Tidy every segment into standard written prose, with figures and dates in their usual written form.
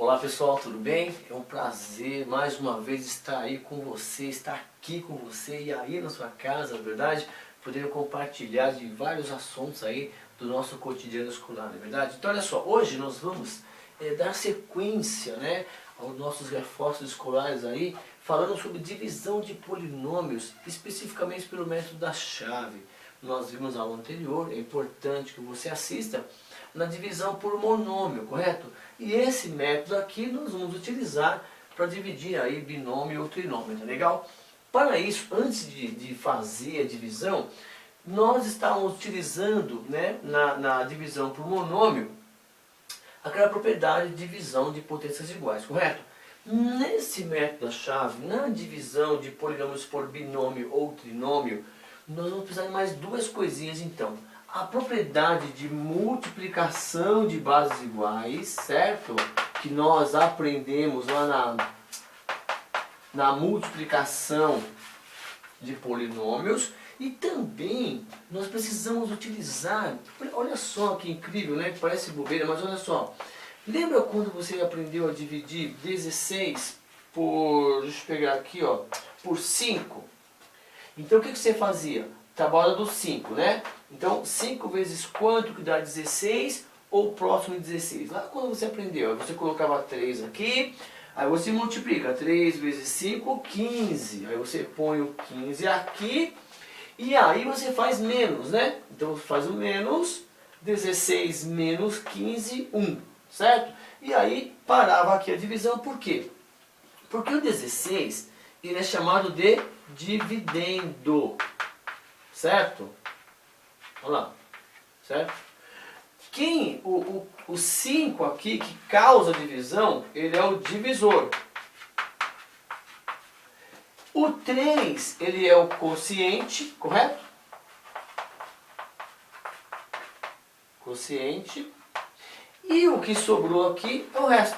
Olá pessoal, tudo bem? É um prazer mais uma vez estar aí com você, estar aqui com você e aí na sua casa, na verdade, poder compartilhar de vários assuntos aí do nosso cotidiano escolar, na verdade? Então olha só, hoje nós vamos dar sequência, né, aos nossos reforços escolares aí, falando sobre divisão de polinômios, especificamente pelo método da chave. Nós vimos na aula anterior, é importante que você assista na divisão por monômio, correto? E esse método aqui nós vamos utilizar para dividir aí binômio ou trinômio, tá legal? Para isso, antes de fazer a divisão, nós estávamos utilizando, né, na divisão por monômio, aquela propriedade de divisão de potências iguais, correto? Nesse método da chave, na divisão de polinômios por binômio ou trinômio, nós vamos precisar de mais duas coisinhas então. A propriedade de multiplicação de bases iguais, certo? Que nós aprendemos lá na multiplicação de polinômios. E também nós precisamos utilizar, olha só que incrível, né? Parece bobeira, mas olha só. Lembra quando você aprendeu a dividir 16 por, deixa eu pegar aqui, ó, por 5? Então o que você fazia? Tabela do 5, né? Então 5 vezes quanto que dá 16 ou próximo de 16? Lá quando você aprendeu, você colocava 3 aqui, aí você multiplica 3 vezes 5, 15. Aí você põe o 15 aqui e aí você faz menos, né? Então faz o menos, 16 menos 15, 1, certo? E aí parava aqui a divisão, por quê? Porque o 16 ele é chamado de dividendo. Certo? Olha lá. Certo? O 5 aqui, que causa divisão, ele é o divisor. O 3, ele é o quociente, correto? Quociente. E o que sobrou aqui é o resto.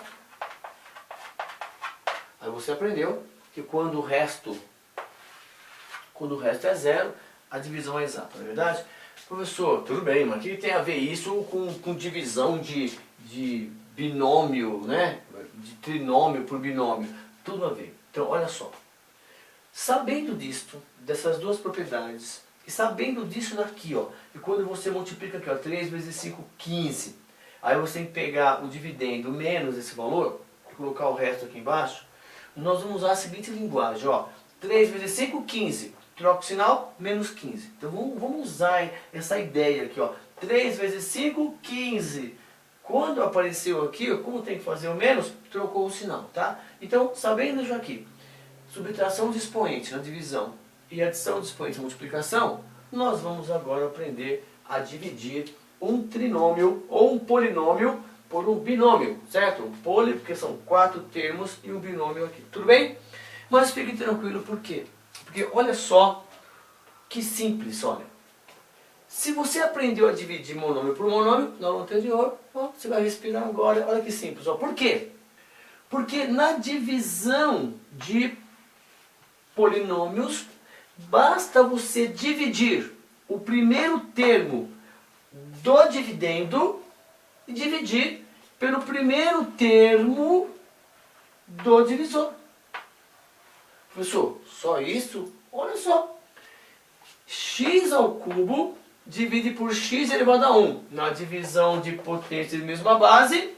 Aí você aprendeu que quando o resto é zero, a divisão é exata, não é verdade? Professor, tudo bem, mas o que tem a ver isso com divisão de binômio, né? De trinômio por binômio? Tudo a ver. Então, olha só. Sabendo disto, dessas duas propriedades, e sabendo disso daqui, ó, e quando você multiplica aqui, ó, 3 vezes 5, 15, aí você tem que pegar o dividendo menos esse valor, e colocar o resto aqui embaixo, nós vamos usar a seguinte linguagem, ó, 3 vezes 5, 15. Troca o sinal, menos 15. Então vamos usar essa ideia aqui, ó. 3 vezes 5, 15. Quando apareceu aqui, ó, como tem que fazer o menos, trocou o sinal, tá? Então, sabendo isso aqui, subtração de expoentes na divisão e adição de expoentes na multiplicação, nós vamos agora aprender a dividir um trinômio ou um polinômio por um binômio, certo? Um poli, porque são 4 termos, e um binômio aqui. Tudo bem? Mas fique tranquilo, por quê? Porque olha só que simples, olha. Se você aprendeu a dividir monômio por monômio, na aula anterior, ó, você vai respirar agora, olha que simples. Ó. Por quê? Porque na divisão de polinômios, basta você dividir o primeiro termo do dividendo e dividir pelo primeiro termo do divisor. Professor, só isso? Olha só. X ao cubo divide por x elevado a 1. Na divisão de potência de mesma base,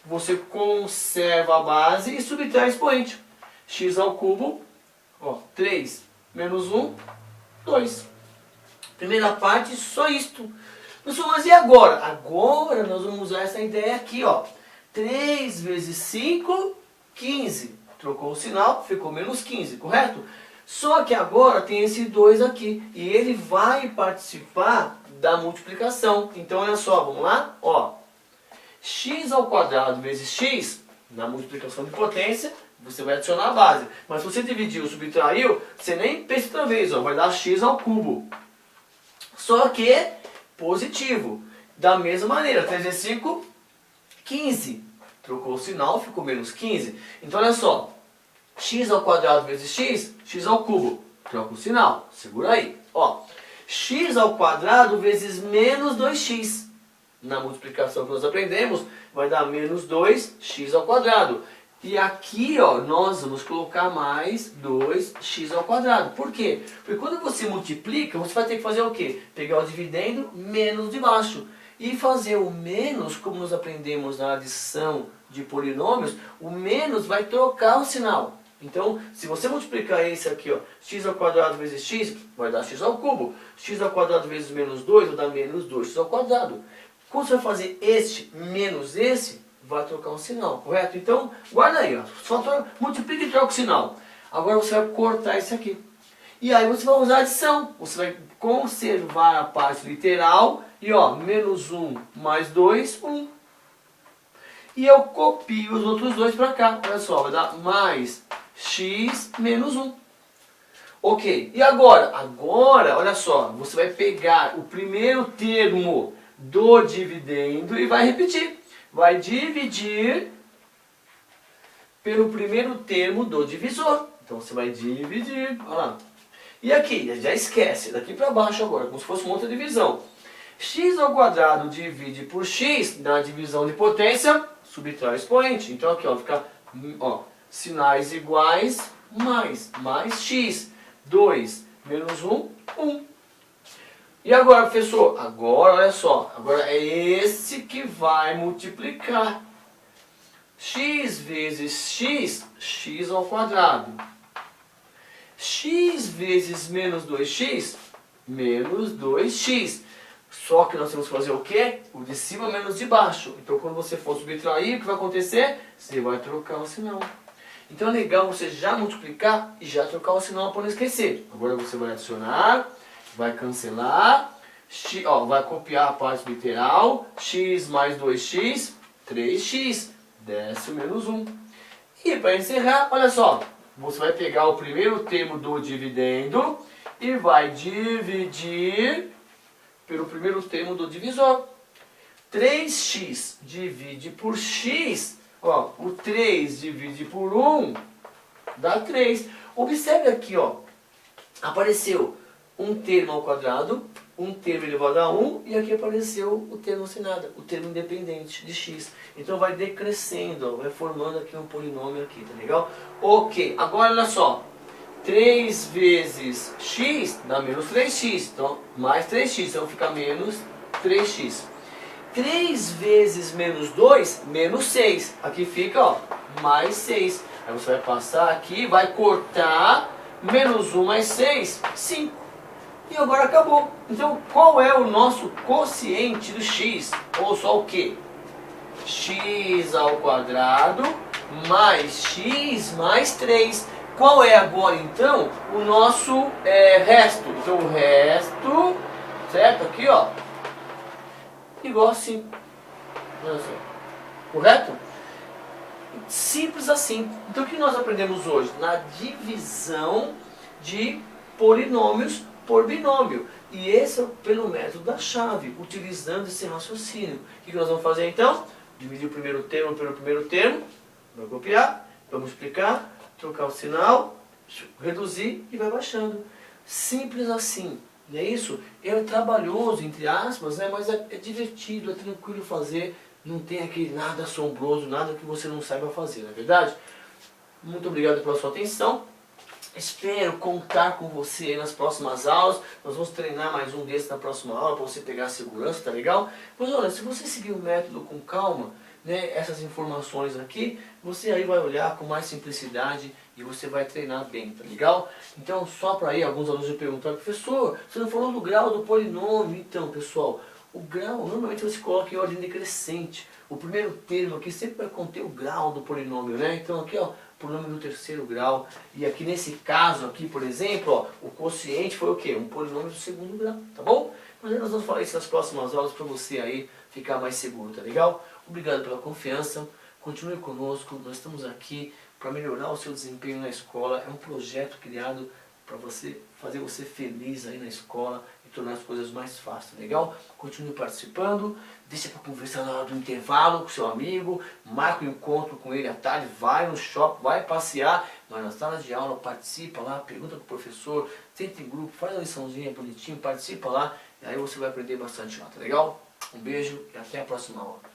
você conserva a base e subtrai expoente. X ao cubo, ó, 3 menos 1, 2. Primeira parte, só isto. Professor, mas e agora? Agora nós vamos usar essa ideia aqui, ó. 3 vezes 5, 15. Trocou o sinal, ficou menos 15, correto? Só que agora tem esse 2 aqui, e ele vai participar da multiplicação. Então olha só, vamos lá? Ó, x ao quadrado vezes x, na multiplicação de potência, você vai adicionar a base. Mas se você dividiu, subtraiu, você nem pensa outra vez, ó, vai dar x ao cubo. Só que positivo. Da mesma maneira, 3 vezes 5, 15. Trocou o sinal, ficou menos 15. Então olha só, x ao quadrado vezes x, x ao cubo. Troca o sinal, segura aí. Ó, x ao quadrado vezes menos 2x. na multiplicação que nós aprendemos, vai dar menos 2x ao quadrado. E aqui, ó, nós vamos colocar mais 2x ao quadrado. Por quê? Porque quando você multiplica, você vai ter que fazer o quê? Pegar o dividendo menos de baixo. E fazer o menos, como nós aprendemos na adição de polinômios, o menos vai trocar o sinal. Então, se você multiplicar esse aqui, ó, x ao quadrado vezes x, vai dar x ao cubo. X ao quadrado vezes menos 2, vai dar menos 2x ao quadrado. Quando você vai fazer este menos esse, vai trocar um sinal, correto? Então, guarda aí, ó, só multiplica e troca o sinal. Agora você vai cortar esse aqui. E aí você vai usar a adição. Você vai conservar a parte literal. E ó, menos 1 mais 2, 1. E eu copio os outros dois para cá. Olha só, vai dar mais x menos 1. Ok, e agora? Agora, olha só, você vai pegar o primeiro termo do dividendo e vai repetir. Vai dividir pelo primeiro termo do divisor. Então você vai dividir, olha lá. E aqui, já esquece, daqui para baixo agora, como se fosse uma outra divisão. X ao quadrado divide por x, na divisão de potência, subtrai o expoente. Então aqui, ó, fica, ó, sinais iguais, mais x. 2 menos 1, 1. E agora, professor? Agora, olha só, agora é esse que vai multiplicar. X vezes x, x ao quadrado. X vezes menos 2x, menos 2x. Só que nós temos que fazer o quê? O de cima menos de baixo. Então, quando você for subtrair, o que vai acontecer? Você vai trocar o sinal. Então, é legal você já multiplicar e já trocar o sinal para não esquecer. Agora você vai adicionar, vai cancelar, x, ó, vai copiar a parte literal, x mais 2x, 3x, desce o menos 1. E para encerrar, olha só, você vai pegar o primeiro termo do dividendo e vai dividir pelo primeiro termo do divisor. 3x divide por x, ó, o 3 divide por 1 dá 3. Observe aqui, ó, apareceu um termo ao quadrado, um termo elevado a 1, e aqui apareceu o termo sem nada, o termo independente de x. Então vai decrescendo, ó, vai formando aqui um polinômio aqui, tá legal? Ok, agora olha só, 3 vezes x dá menos 3x, então mais 3x, então fica menos 3x. 3 vezes menos 2, menos 6, aqui fica, ó, mais 6. Aí você vai passar aqui, vai cortar, menos 1 mais 6, 5. E agora acabou. Então, qual é o nosso quociente do x? Ou só o quê? X ao quadrado mais x mais 3. Qual é agora, então, o nosso resto? Então, o resto, certo? Aqui, ó, igual a 5. Olha só. Correto? Simples assim. Então, o que nós aprendemos hoje? Na divisão de polinômios por binômio. E esse é pelo método da chave, utilizando esse raciocínio. O que nós vamos fazer então? Dividir o primeiro termo pelo primeiro termo, vai copiar, vamos explicar, trocar o sinal, reduzir e vai baixando. Simples assim, não é isso? É trabalhoso, entre aspas, né? Mas é divertido, é tranquilo fazer, não tem aquele nada assombroso, nada que você não saiba fazer, não é verdade? Muito obrigado pela sua atenção. Espero contar com você nas próximas aulas. Nós vamos treinar mais um desses na próxima aula para você pegar a segurança, tá legal? Pois olha, se você seguir o método com calma, né, essas informações aqui, você aí vai olhar com mais simplicidade e você vai treinar bem, tá legal? Então, só para aí, alguns alunos me perguntaram, professor, você não falou do grau do polinômio? Então, pessoal, o grau, normalmente você coloca em ordem decrescente. O primeiro termo aqui sempre vai conter o grau do polinômio, né? Então aqui, ó, polinômio do terceiro grau. E aqui nesse caso aqui, por exemplo, ó, o quociente foi o quê? Um polinômio do segundo grau, tá bom? Mas aí nós vamos falar isso nas próximas aulas para você aí ficar mais seguro, tá legal? Obrigado pela confiança, continue conosco, nós estamos aqui para melhorar o seu desempenho na escola. É um projeto criado para você fazer você feliz aí na escola e tornar as coisas mais fáceis, legal? Continue participando, deixa para conversar na hora do intervalo com seu amigo, marca um encontro com ele à tarde, vai no shopping, vai passear, mas nas salas de aula participa lá, pergunta para o professor, tenta em grupo, faz a liçãozinha bonitinho, participa lá, e aí você vai aprender bastante lá, tá legal? Um beijo e até a próxima aula.